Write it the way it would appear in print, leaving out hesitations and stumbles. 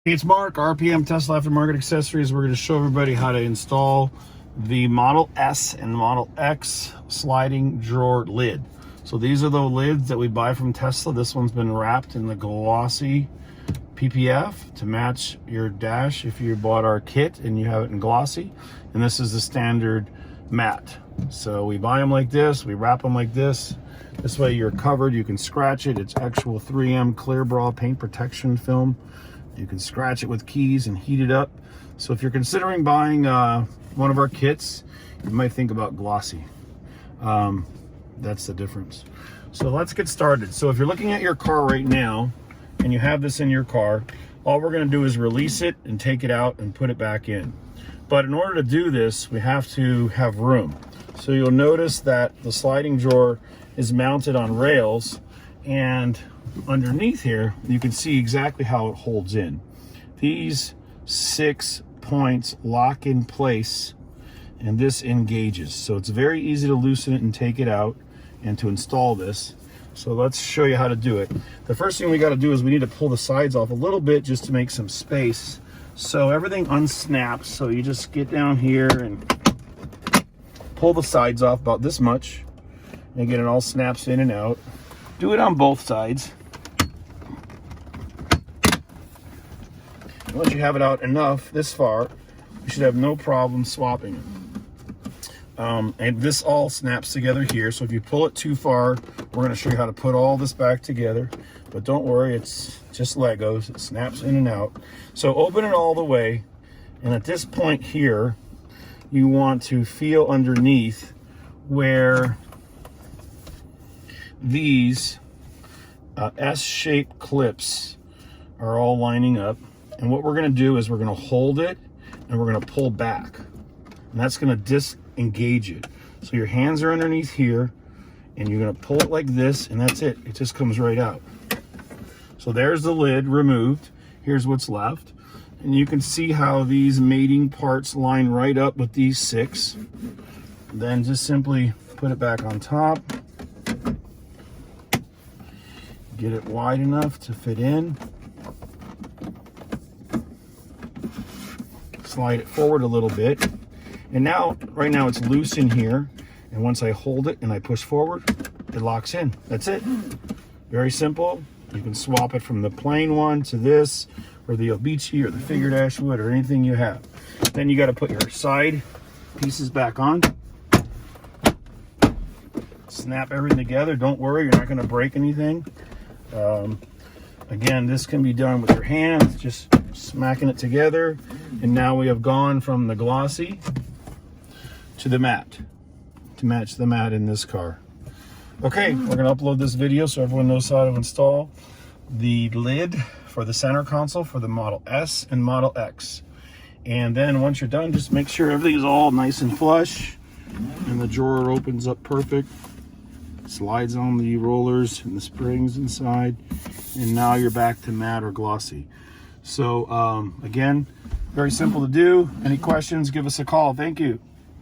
Hey, it's Mark, RPM Tesla Aftermarket Accessories. We're going to show everybody how to install the Model S and Model X sliding drawer lid. So these are the lids that we buy from Tesla. This one's been wrapped in the glossy PPF to match your dash if you bought our kit and you have it in glossy. And this is the standard matte. So we buy them like this, we wrap them like this. This way you're covered, you can scratch it. It's actual 3M clear bra paint protection film. You can scratch it with keys and heat it up. So if you're considering buying one of our kits, you might think about glossy. That's the difference. So let's get started. So if you're looking at your car right now and you have this in your car, all we're gonna do is release it and take it out and put it back in. But in order to do this, we have to have room. So you'll notice that the sliding drawer is mounted on rails, and underneath here you can see exactly how it holds in. These 6 points lock in place and this engages, so it's very easy to loosen it and take it out and to install this. So let's show you how to do it. The first thing we got to do is we need to pull the sides off a little bit just to make some space, so everything unsnaps. So you just get down here and pull the sides off about this much, and again it all snaps in and out. Do it on both sides. Once you have it out enough, this far, you should have no problem swapping it. And this all snaps together here, so if you pull it too far, we're going to show you how to put all this back together. But don't worry, it's just Legos. It snaps in and out. So open it all the way, and at this point here, you want to feel underneath where these S-shaped clips are all lining up. And what we're going to do is we're going to hold it and we're going to pull back, and that's going to disengage it. So your hands are underneath here and you're going to pull it like this, and that's it. It just comes right out. So there's the lid removed. Here's what's left, and you can see how these mating parts line right up with these 6. Then just simply put it back on top. Get it wide enough to fit in. Slide it forward a little bit, and now right now it's loose in here, and once I hold it and I push forward, it locks in. That's it. Very simple. You can swap it from the plain one to this, or the Obici or the figure dash wood, or anything you have. Then you got to put your side pieces back on, snap everything together. Don't worry, you're not going to break anything. Again, this can be done with your hands, just smacking it together. And now we have gone from the glossy to the matte, to match the matte in this car. Okay, we're going to upload this video so everyone knows how to install the lid for the center console for the Model S and Model X. And then once you're done, just make sure everything is all nice and flush and the drawer opens up perfect. Slides on the rollers and the springs inside, and now you're back to matte or glossy. So again, very simple to do. Any questions, give us a call. Thank you.